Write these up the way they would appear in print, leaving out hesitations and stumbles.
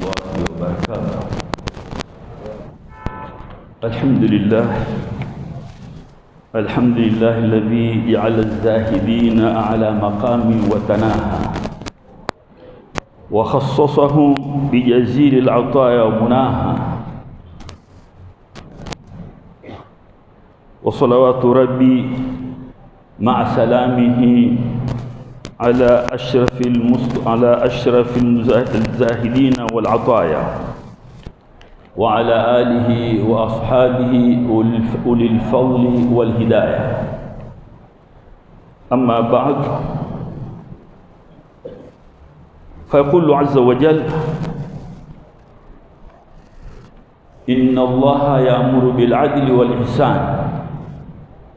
الله وبركاته. الحمد لله الذي جعل الزاهدين على مقام وتناهى وخصصهم بجزيل العطايا ومناها، وصلوات ربي مع سلامه على أشرف الزاهدين والعطايا، وعلى آله وأصحابه أولي الفضل والهداية. أما بعد، فيقول عز وجل: إن الله يأمر بالعدل والإحسان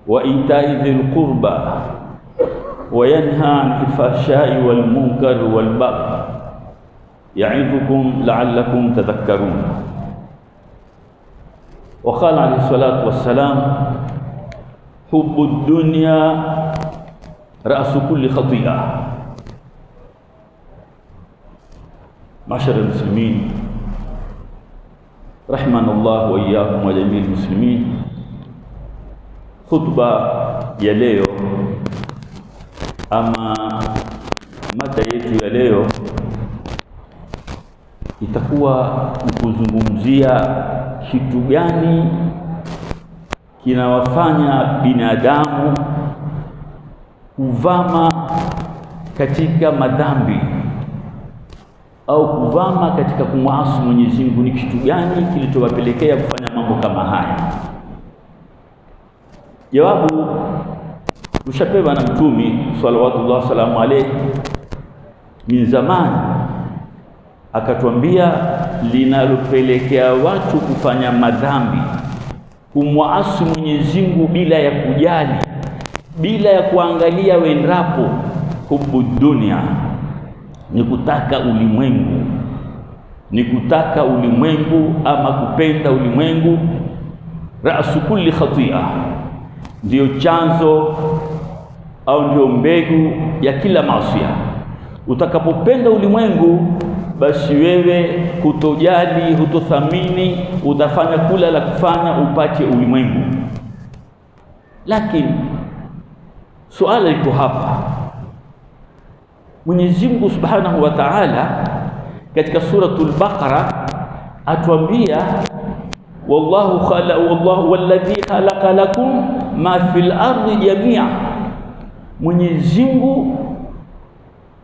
وإيتاء ذي القربى وينهى عن الفحشاء والمنكر والبغي يعظكم لعلكم تذكرون. وقال عليه الصلاة والسلام: حب الدنيا رأس كل خطيئة. معشر المسلمين رحمنا الله وإياكم وجميع المسلمين. Khutba ya leo ama mada yetu ya leo itakuwa kuzungumzia kitu gani kinawafanya binadamu kuvama katika madhambi au kuvama katika kumwasi Mwenyezi Mungu. Ni kitu gani kilichowapelekea kufanya mambo kama haya? Jawabu tushapewa na Mtume sallallahu salamu alayhi min zamani, akatuambia linalopelekea watu kufanya madhambi, kumwasi Mwenyezi Mungu bila ya kujali, bila ya kuangalia wendapo, hubu dunia, ni kutaka ulimwengu, ni kutaka ulimwengu ama kupenda ulimwengu. Ra'su kulli khati'a, ndio chanzo au ndio mbegu ya kila maasi. Utakapopenda ulimwengu, basi wewe hutojali, hutothamini, utafanya kula la kufanya upate ulimwengu. Lakini suala liko hapa. Mwenyezi Mungu Subhanahu wa Ta'ala katika suratul Baqara atuambia: wallahu walladhi khalaqa lakum ma fil ardi jami'a. Mwenyezi Mungu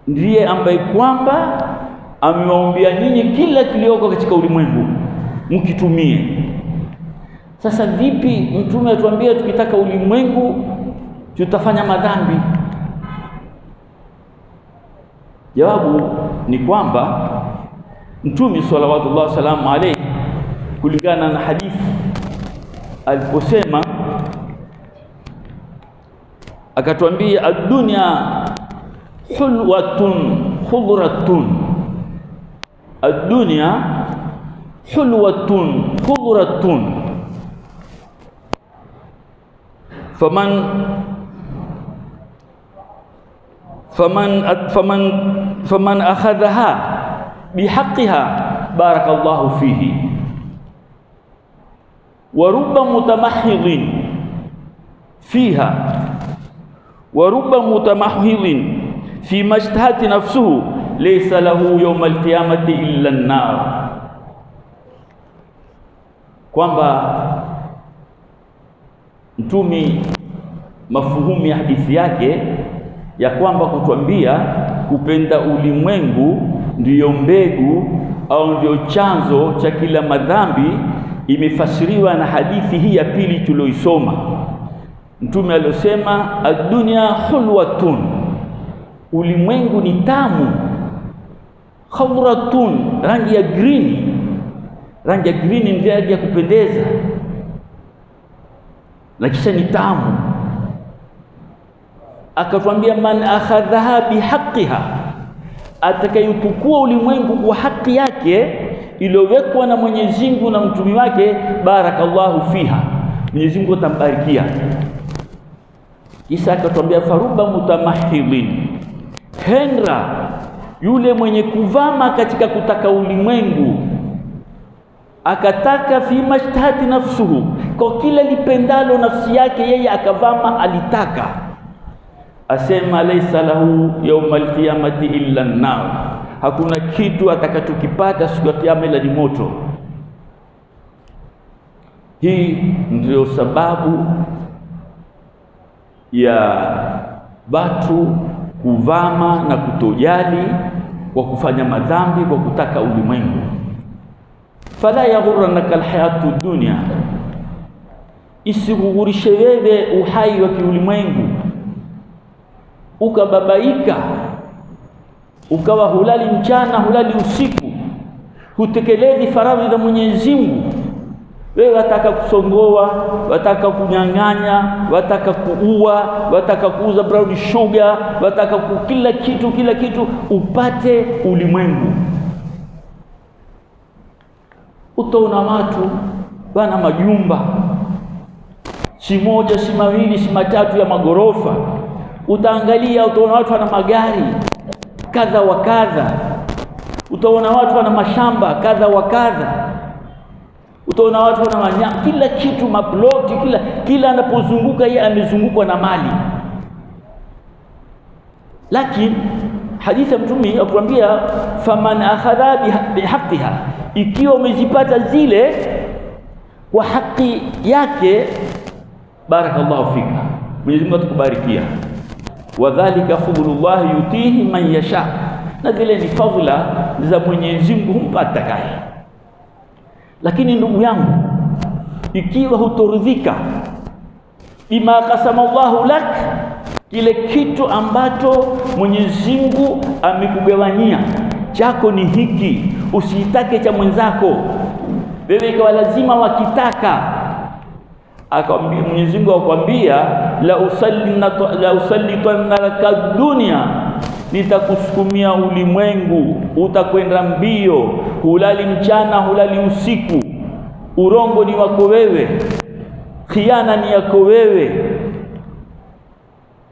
ndiye ambaye kwamba amewaambia nyinyi kila kilioko katika ulimwengu mkitumie. Sasa vipi Mtume atuambia tukitaka ulimwengu tutafanya madhambi? Jawabu ni kwamba Mtume sallallahu salamu alayhi, kulingana na hadithi aliposema, akatuambia: ad-dunya hulwatun khudratun, ad-dunya hulwatun khudratun, faman akhadhaha bihaqqiha barakallahu fihi, wa rubba mutamahhidin fiha wa rubba mutamahhidin fi majtahati nafsuhu laysa lahu yawm alqiyamati illa an-nar. Kwamba Mtume mafuhumu ya hadithi yake ya kwamba kutuambia kupenda ulimwengu ndiyo mbegu au ndiyo chanzo cha kila madhambi, imefasiriwa na hadithi hii ya pili tulioisoma. Mtume aliyosema ad-dunya hulwatun, ulimwengu ni tamu, khadratun, rangi ya green. Rangi ya green ni rangi ya kupendeza, na kisha ni tamu. Akatwambia man akhadhaha bihaqqiha, atakayechukua ulimwengu kwa haki yake iliyowekwa na Mwenyezi Mungu na mtume wake, barakallahu fiha, Mwenyezi Mungu atambarikia. Kisha akatwambia faruba mutamahhilin, hendra yule mwenye kuvama katika kutaka ulimwengu, akataka fi mashtahati nafsuhu, kwa kila lipendalo nafsi yake yeye akavama, alitaka. Asema laysa lahu yawmal qiyamati illa an-nar, hakuna kitu atakachokipata siku ya kiyama ila ni moto. Hii ndio sababu ya watu kuvama na kutojali kwa kufanya madhambi kwa kutaka ulimwengu. Fala yaghurrannaka alhayatu dunya, isighurishe wewe uhai wa kiulimwengu ukababaika, ukawa hulali mchana hulali usiku, hutekelezi faradhi za Mwenyezi Mungu. Wewe wataka kusongoa, wataka kunyang'anya, wataka kuua, wataka kuuza brown sugar, wataka kila kitu upate ulimwengu. Utaona watu wana majumba, si moja, si mawili, si matatu ya magorofa. Utaangalia utaona watu wana magari kadha wa kadha. Utaona watu wana mashamba kadha wa kadha. Utaona watu wana kila kitu, maploti, kila anapozunguka yeye amezungukwa na mali. Lakini hadithi ya Mtume atuambia faman akhadha bihaqqiha, ikiwa umezipata zile kwa haki yake, barakallahu fika, Mwenyezi Mungu atakubarikia. Wadhālika fadlullahi yutihi man yasha, na zile ni fadhila za Mwenyezi Mungu humpa atakaye. Lakini ndugu yangu, ikiwa hutoridhika bima qasama Allahu lak, kile kitu ambacho Mwenyezi Mungu amekugawanyia, chako ni hiki, usitake cha mwenzako, wewe ikawa lazima wakitaka. Akamwambia Mwenyezi Mungu, akwambia la usallitanna laka dunya, nitakusukumia ulimwengu, utakwenda mbio, hulali mchana hulali usiku, urongo ni wako wewe, khiana ni yako wewe,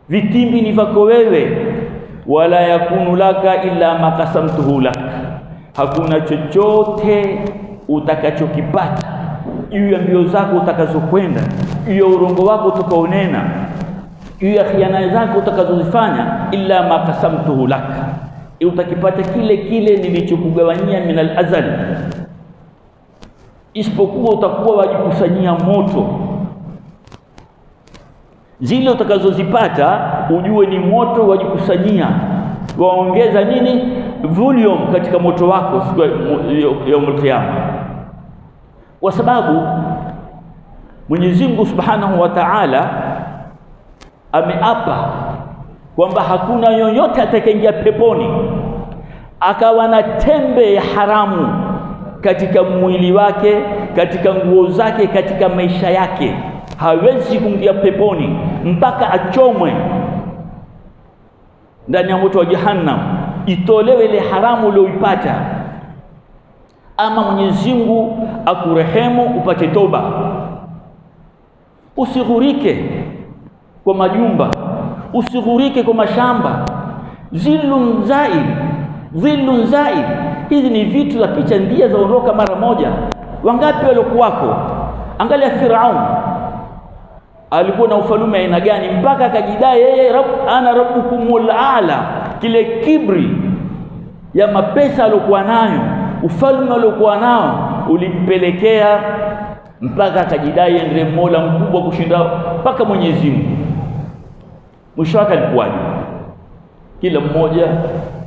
vitimbi ni vako wewe. Wala yakunu laka illa ma qasamtuhu lak, hakuna chochote utakachokipata juu ya mbio zako utakazokwenda, juu ya urongo wako utakaonena, juu ya khiana zako utakazozifanya, illa ma qasamtuhu lak, utakipata kile nilichokugawanyia min al-azal, isipokuwa utakuwa wajikusanyia moto. Zile utakazozipata ujue ni moto wajikusanyia, waongeza nini? Volume katika moto wako siku ya Kiyama. Kwa sababu Mwenyezi Mungu Subhanahu wa Ta'ala ameapa kwamba hakuna yoyote atakayeingia peponi akawa na tembe ya haramu katika mwili wake, katika nguo zake, katika maisha yake. Hawezi kuingia peponi mpaka achomwe ndani ya moto wa Jahannam, itolewe ile haramu uliyoipata. Ama Mwenyezi Mungu akurehemu upate toba. Usighurike kwa majumba, usighurike kwa mashamba. Zillun zaid, hizi ni vitu za picha ndia zaondoka mara moja. Wangapi waliokuwako? Angalia Firaun, alikuwa na ufalume aina gani mpaka akajidai yeye ana rabbukumul aala. Kile kibri ya mapesa aliokuwa nayo, ufalme aliokuwa nao ulimpelekea mpaka akajidai ndiye Mola mkubwa kushinda mpaka Mwenyezi Mungu. Mwisho wake alikuwaje? Kila mmoja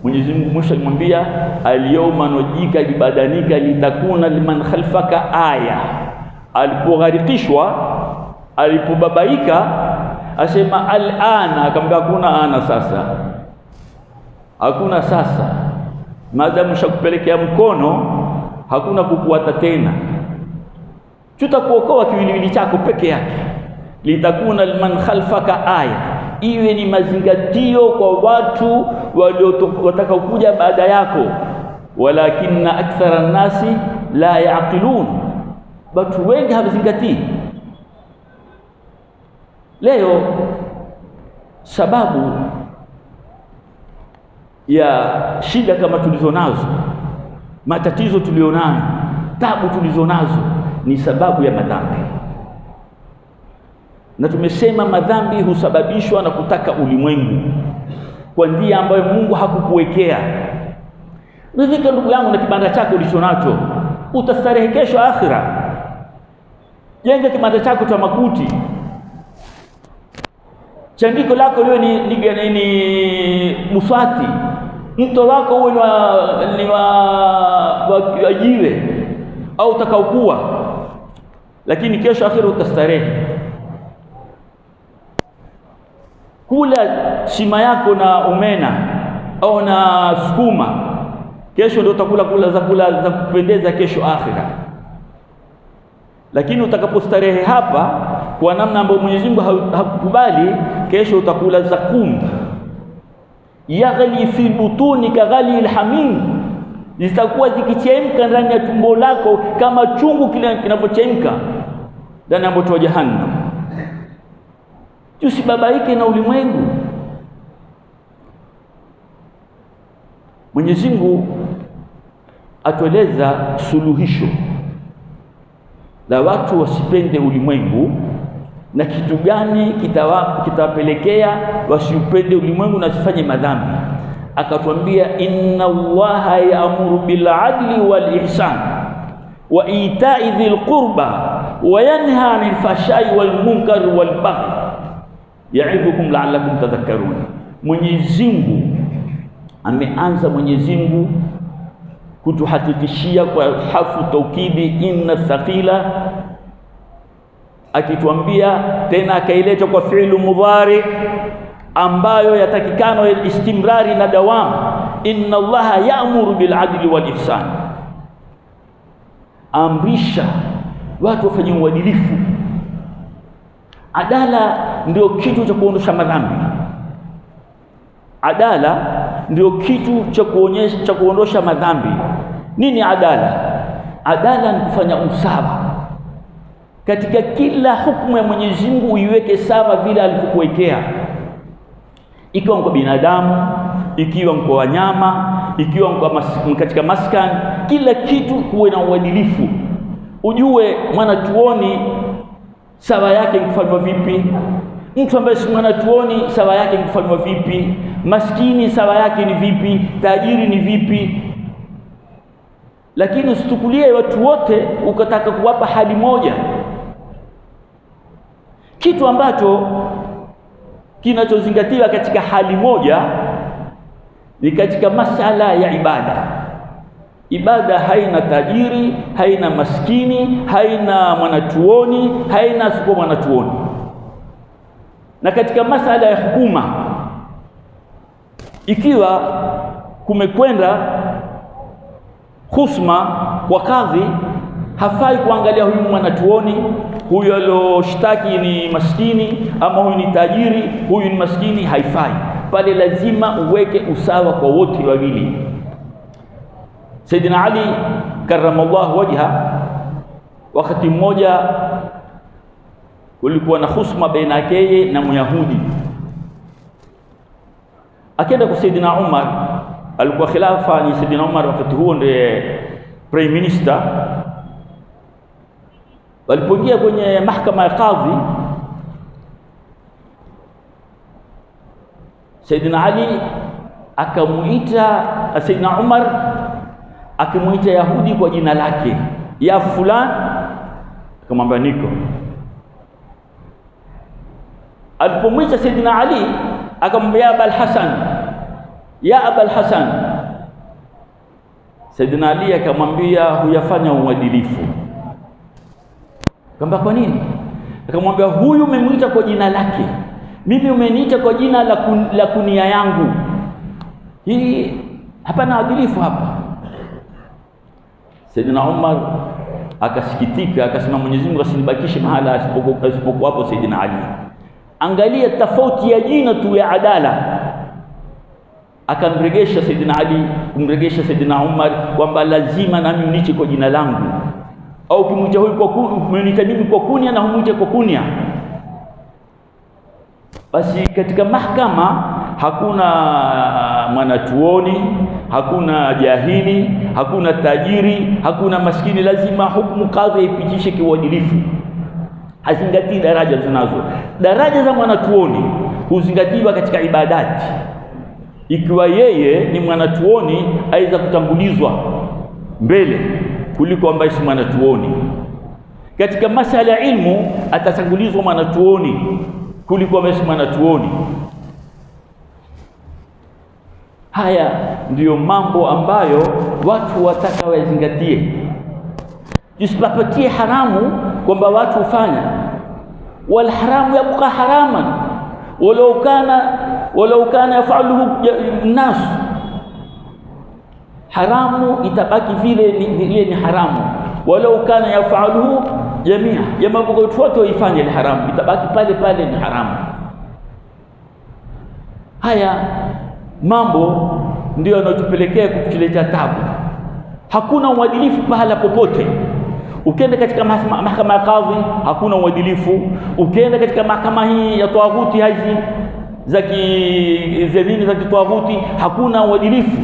Mwenyezi Mungu mwisho alimwambia al-yawma nujika bibadanika litakuna liman khalfaka aya. Alipogharikishwa, alipobabaika, asema al-ana, akamwambia hakuna ana sasa, hakuna sasa, maadamu shakupelekea mkono hakuna kukuata tena, tutakuokoa kiwiliwili chako peke yake. Litakuna liman khalfaka aya, iwe ni mazingatio kwa watu wataka kuja baada yako. Walakinna akthara nasi la yaqilun, watu wengi hawazingatii. Leo sababu ya shida kama tulizonazo, matatizo tulionayo, tabu tulizonazo, ni sababu ya madhambi. Na tumesema madhambi husababishwa na kutaka ulimwengu kwa njia ambayo Mungu hakukuwekea. Rizika ndugu yangu na kibanda chako ulichonacho, utastarehe kesho akhira. Jenga kibanda chako cha makuti, chandiko lako liwe ni muswati, mto wako uwe ni wa jiwe au utakaokuwa, lakini kesho akhira utastarehe. Kula shima yako na umena au na sukuma, kesho ndio utakula za kupendeza kesho akhira. Lakini utakapostarehe hapa kwa namna ambayo Mwenyezi Mungu hakukubali, kesho utakula zakum, yaghli fi butunika ghali alhamim, zitakuwa zikichemka ndani ya tumbo lako kama chungu kile kinavyochemka ndani ya moto wa jahannam. Tusibabaike na ulimwengu. Mwenyezi Mungu atueleza suluhisho la watu wasipende ulimwengu na kitu gani kitawapelekea wasiupende ulimwengu na wasifanye madhambi. Akatuambia, inna Allaha ya'muru bil adli wal ihsan wa ita'i dhil qurba wa yanha 'anil fahsha'i wal munkari wal baghi ya'idhukum la'allakum tadhakkarun. Mwenyezi Mungu ameanza kutuhakikishia kwa harfu taukidi inna thaqila, akituambia tena akaileta kwa fi'lu mudhari ambayo yatakikana istimrari na dawam. Inna Allaha ya'muru bil adli wal ihsan, amrisha watu wafanye uadilifu. Adala ndio kitu cha kuondosha madhambi. Adala ndio kitu cha kuondosha madhambi. Nini adala? Adala ni kufanya usawa katika kila hukumu ya Mwenyezi Mungu, uiweke sawa vile alivyokuwekea, ikiwa kwa binadamu, ikiwa kwa wanyama, ikiwa katika maskani, kila kitu kuwe na uadilifu. Ujue mwanachuoni sawa yake kufanywa vipi, mtu ambaye si mwanachuoni sawa yake kufanywa vipi, maskini sawa yake ni vipi, tajiri ni vipi. Lakini usitukulie watu wote ukataka kuwapa hali moja. Kitu ambacho kinachozingatiwa katika hali moja ni katika masala ya ibada. Ibada haina tajiri, haina maskini, haina mwanachuoni, haina sio mwanachuoni. Na katika masala ya hukuma, ikiwa kumekwenda husma kwa kadhi, hafai kuangalia huyu mwanachuoni, huyu aloshtaki ni maskini, ama huyu ni tajiri, huyu ni maskini. Haifai pale, lazima uweke usawa kwa wote wawili. Sayyidina Ali karramallahu wajha, wakati mmoja kulikuwa na husma baina yake na Myahudi. Akaenda kwa Sayyidina Umar, alikuwa khilafa ni Sayyidina Umar wakati huo ndiye prime minister. Walipoingia kwenye mahakama ya kadhi, Sayyidina Ali akamuita Sayyidina Umar, akimuita Yahudi kwa jina lake, ya fulani, akamwambia niko. Alipomwita Sayyidina Ali akamwambia Abul Hasan, ya Abul Hasan. Sayyidina Ali akamwambia huyafanya uadilifu. Akamwambia kwa nini? Akamwambia huyu umemwita kwa jina lake, mimi umeniita kwa jina la kunia yangu, hii hapana uadilifu hapa. Sayyidina Umar akasikitika, akasema Mwenyezi Mungu asinibakishe mahala asipokuwa hapo Sayyidina Ali. Angalia tofauti ya jina tu ya adala. Akamregesha Sayyidina Ali, kumregesha Sayyidina Umar kwamba lazima nami uniite kwa jina langu, au kumwita huyu kwa kuniita mimi kwa kunia na humwite kwa kunia. Basi katika mahakama hakuna mwanachuoni, hakuna jahili, hakuna tajiri, hakuna maskini. Lazima hukumu kadhi ipitishe kiuadilifu, hazingatii daraja zinazo. Daraja za mwanachuoni huzingatiwa katika ibadati. Ikiwa yeye ni mwanachuoni, aweza kutangulizwa mbele kuliko ambaye si mwanachuoni. Katika masala ya ilmu atatangulizwa mwanachuoni kuliko ambaye si mwanachuoni. Haya ndiyo mambo ambayo watu wataka wazingatie. Tusipapatie haramu kwamba watu hufanya, wal haramu yabqa haraman walau kana yafaluhu nas. Haramu itabaki vile ni haramu, walau kana yafaluhu jamia, ya mambo yote waifanye ile haramu itabaki pale pale ni haramu. Haya mambo ndio yanayotupelekea kutuletea tabu. Hakuna uadilifu pahala popote. Ukienda katika mahakama ya kadhi hakuna uadilifu. Ukienda katika mahakama hii ya tawaghuti hizi za kitawaghuti hakuna uadilifu.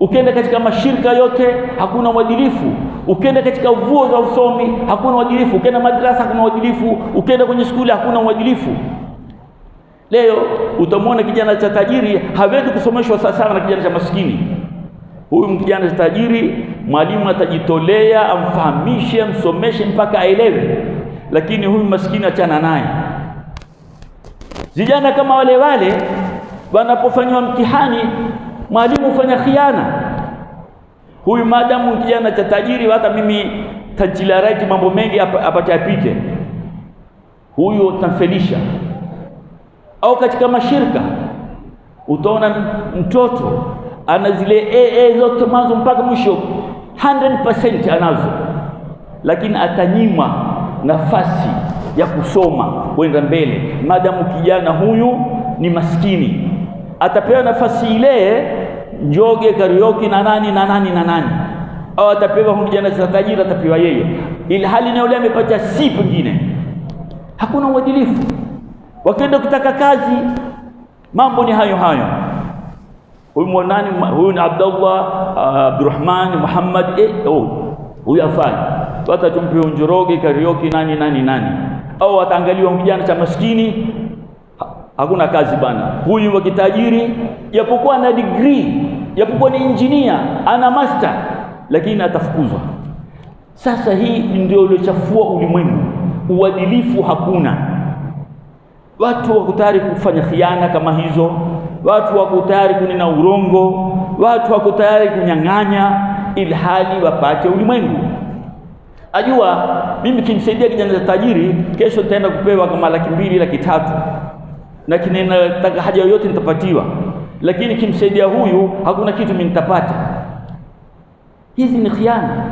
Ukienda katika mashirika yote hakuna uadilifu. Ukienda katika vyuo za usomi hakuna uadilifu. Ukienda madrasa hakuna uadilifu. Ukienda kwenye shule hakuna uadilifu. Leo utamwona kijana cha tajiri hawezi kusomeshwa sana na kijana cha maskini. Huyu kijana cha tajiri mwalimu atajitolea amfahamishe, amsomeshe mpaka aelewe, lakini huyu maskini achana naye. Vijana kama wale wanapofanywa mtihani, mwalimu hufanya khiana. Huyu madamu kijana cha tajiri, hata mimi tajila right mambo mengi apate apite, huyu tamfelisha. Au katika mashirika utaona mtoto ana zile AA zote mwanzo mpaka mwisho 100% anazo, lakini atanyima nafasi ya kusoma kwenda mbele. Madamu kijana huyu ni maskini, atapewa nafasi ile Njoge, Karaoke na nani, au atapewa kijana cha tajiri, atapewa yeye, ili hali na yule amepata si pengine. Hakuna uadilifu. Wakienda kutaka kazi mambo ni hayo. Huyu ni Abdullah, Abdurrahman, Muhammad, huyu afanye. Wata tumpe Njoroge, Karaoke nani. Au ataangaliwa kijana cha maskini, hakuna kazi bana. Huyu wa kitajiri japokuwa ana degree, japokuwa ni engineer, ana master, lakini atafukuzwa. Sasa hii ndio iliyochafua ulimwengu. Uadilifu hakuna. Watu wako tayari kufanya khiana kama hizo, watu wako tayari kunena urongo, watu wako tayari kunyang'anya ili hali wapate ulimwengu. Ajua mimi kimsaidia kijana tajiri, kesho nitaenda kupewa kama 200,000 300,000, na kinataka haja yoyote nitapatiwa, lakini kimsaidia huyu hakuna kitu mimi nitapata. Hizi ni khiana.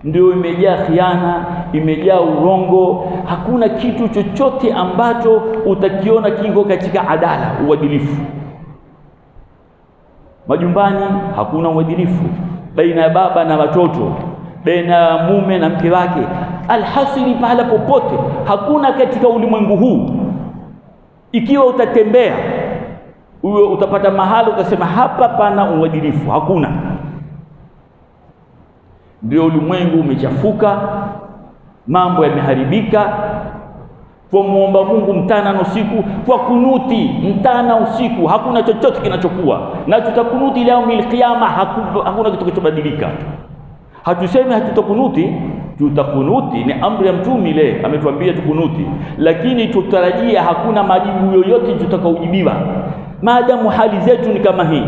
Ndio imejaa khiana, imejaa urongo. Hakuna kitu chochote ambacho utakiona kiko katika adala, uadilifu. Majumbani hakuna uadilifu, baina ya baba na watoto, baina ya mume na mke wake, alhasili pahala popote. Hakuna katika ulimwengu huu. Ikiwa utatembea uwe utapata mahali utasema hapa pana uadilifu, hakuna. Ndio ulimwengu umechafuka, mambo yameharibika. Kwa muomba Mungu mtana na usiku, kwa kunuti mtana usiku, hakuna chochote kinachokuwa. Na tutakunuti leo milkiyama, hakuna kitu kitobadilika. Hatusemi hatutakunuti, tutakunuti, ni amri ya Mtume ile ametuambia tukunuti, lakini tutarajia hakuna majibu yoyote tutakaojibiwa maadamu hali zetu ni kama hii.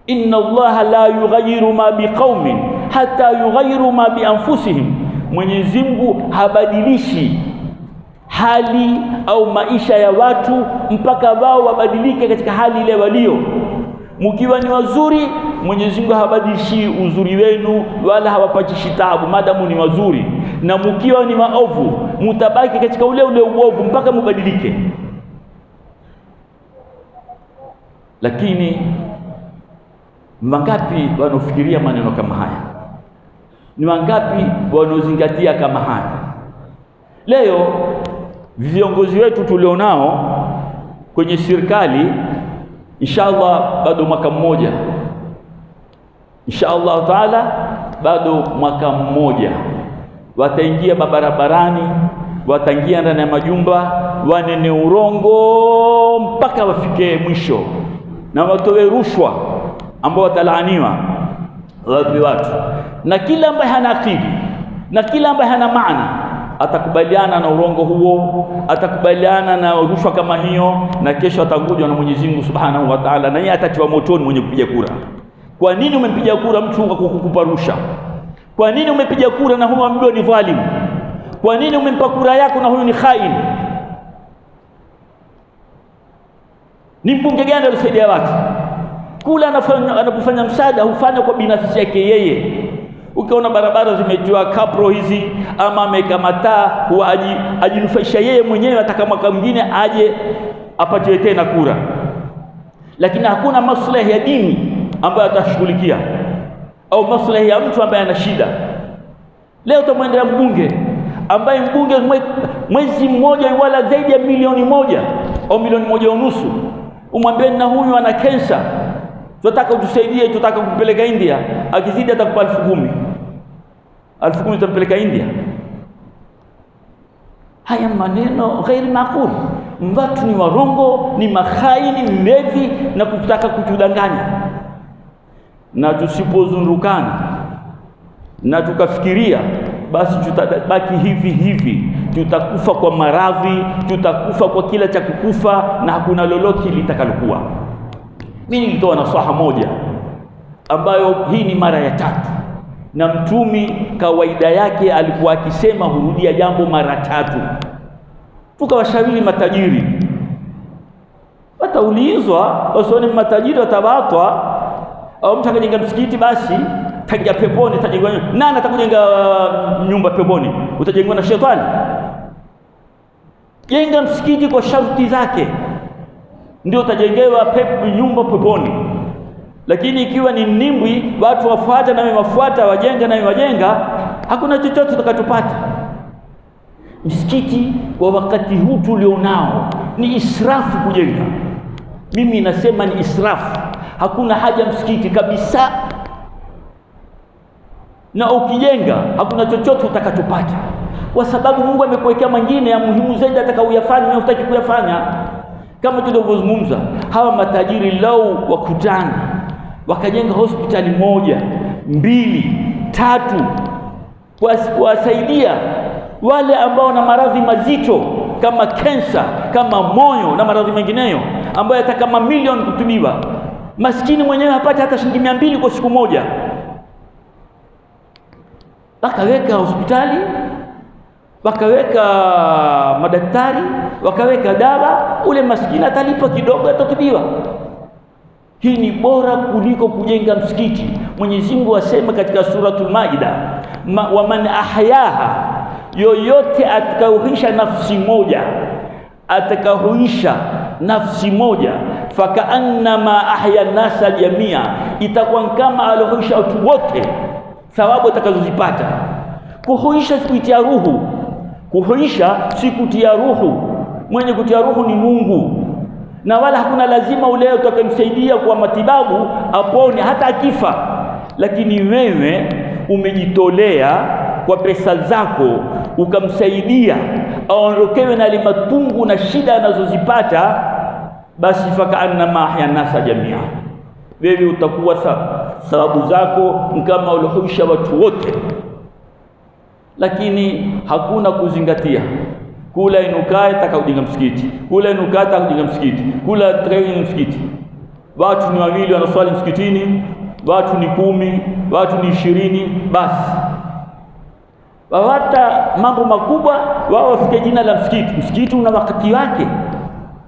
Inna Allaha la yughayyiru ma biqaumin hatta yughayyiru ma bi anfusihim. Mwenyezi Mungu habadilishi hali au maisha ya watu mpaka wao wabadilike katika hali ile walio. Mkiwa ni wazuri, Mwenyezi Mungu habadilishi uzuri wenu wala hawapatishi taabu maadamu ni wazuri, na mkiwa ni maovu mtabaki katika ule uovu mpaka mubadilike. Lakini mangapi wanaofikiria maneno kama haya? Ni wangapi wanaozingatia kama haya? Leo viongozi wetu tulionao kwenye serikali, inshallah bado mwaka mmoja, inshallah taala bado mwaka mmoja, wataingia barabarani, wataingia ndani ya majumba, wanene urongo mpaka wafike mwisho, na watoe rushwa ambao watalaaniwa watu. Na kila ambaye hana akili na kila ambaye hana maana atakubaliana na urongo huo, atakubaliana na rushwa kama hiyo, na kesho atangojwa na Mwenyezi Mungu Subhanahu wa Ta'ala, na yeye atatiwa motoni mwenye kupiga kura. Kwa nini umempiga kura mtu kwa kukupa rushwa? Kwa nini umepiga kura na huyo ambaye ni dhalimu? Kwa nini umempa kura yako na huyo ni khain? Ni mbunge gani alisaidia watu? Kula anapofanya msaada hufanya kwa binafsi yake yeye. Ukiona barabara zimetiwa kapro hizi ama amekamataa, huwa ajinufaisha yeye mwenyewe, hata mwaka mwingine aje apatiwe tena kura. Lakini hakuna maslahi ya dini ambayo atashughulikia au maslahi ya mtu ambaye ana shida. Leo tumwendea mbunge ambaye mwezi mmoja wala zaidi ya milioni moja au milioni moja unusu, umwambie na huyu ana kensa, tunataka utusaidie, tunataka kumpeleka India, akizidi atakupa 10,000. 10,000 utampeleka India? Haya maneno ghairi maqul. Watu ni warongo, ni makhaini, mlevi na kutaka kutudanganya. Na tusipozundukana na tukafikiria, basi tutabaki hivi, tutakufa kwa maradhi, tutakufa kwa kila cha kukufa, na hakuna lolote litakalokuwa. Mimi nilitoa nasaha moja ambayo hii ni mara ya 3, na Mtumi kawaida yake alikuwa akisema hurudia jambo mara 3. Tukawashauri matajiri, wataulizwa, wasione matajiri watabatwa, au mtu akajenga msikiti basi tagia peponi, tajengwa nani atakujenga nyumba peponi? Utajengwa na shetani? Jenga msikiti kwa sharti zake, ndio utajengewa nyumba peponi. Lakini ikiwa ni nimbwi, watu wafuata na wafuata, wajenga na wajenga, hakuna chochote tutakachopata. Msikiti kwa wakati huu tulionao ni israfu kujenga. Mimi nasema ni israfu, hakuna haja msikiti kabisa. Na ukijenga hakuna chochote utakachopata, kwa sababu Mungu amekuwekea mengine ya muhimu zaidi atakayofanya na hutaki kuyafanya. Kama tulivyozungumza, hawa matajiri lao wakutana wakajenga hospitali 1, 2, 3 kuwasaidia wale ambao na maradhi mazito kama kensa, kama moyo na maradhi mengineyo ambayo yataka mamilioni kutubiwa. Maskini mwenyewe hapati hata shilingi 200 kwa siku moja. Wakaweka hospitali, wakaweka madaktari, wakaweka dawa, ule maskini atalipa kidogo, atatibiwa. Hii ni bora kuliko kujenga msikiti. Mwenyezi Mungu asema katika suratul Maida, wa man ahyaha, yoyote atakayohuisha nafsi moja, atakayohuisha nafsi moja, fakaannama ahya nasa jamia, itakuwa kama alohuisha watu wote, thawabu atakazozipata. Kuhuisha si kutia ruhu, kuhuisha si kutia ruhu. Mwenye kutia ruhu ni Mungu, na wala hakuna lazima ule utakayemsaidia kwa matibabu apone hata akifa. Lakini wewe umejitolea kwa pesa zako ukamsaidia aondokewe na ile matungu na shida anazozipata, basi fakaannama ahya nasa jamia, wewe utakuwa sababu zako kama ulihuisha watu wote. Lakini hakuna kuzingatia. Kula inukae takajenga msikiti, kula inukae takajenga msikiti, kula takajenga msikiti. Watu ni 2 wanaswali msikitini, watu ni 10, watu ni 20, basi wawata mambo makubwa wao wafike jina la msikiti. Msikiti una wakati wake.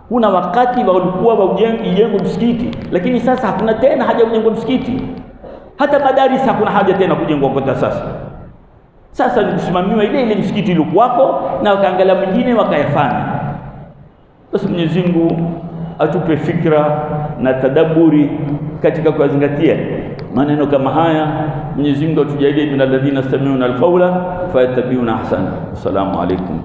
Kuna wakati walikuwa ujengwe msikiti, lakini sasa hakuna tena haja kujengwa msikiti. Hata madarasa hakuna haja tena kujengwa kwa sasa. Sasa ni kusimamiwa ile msikiti ilikuwako na wakaangalia mwingine wakayafanya. Basi Mwenyezi Mungu atupe fikra na tadaburi katika kuzingatia maneno kama haya. Mwenyezi Mungu atujalie min alladhina yastami'una alqawla fayattabi'una ahsana. Assalamu alaykum.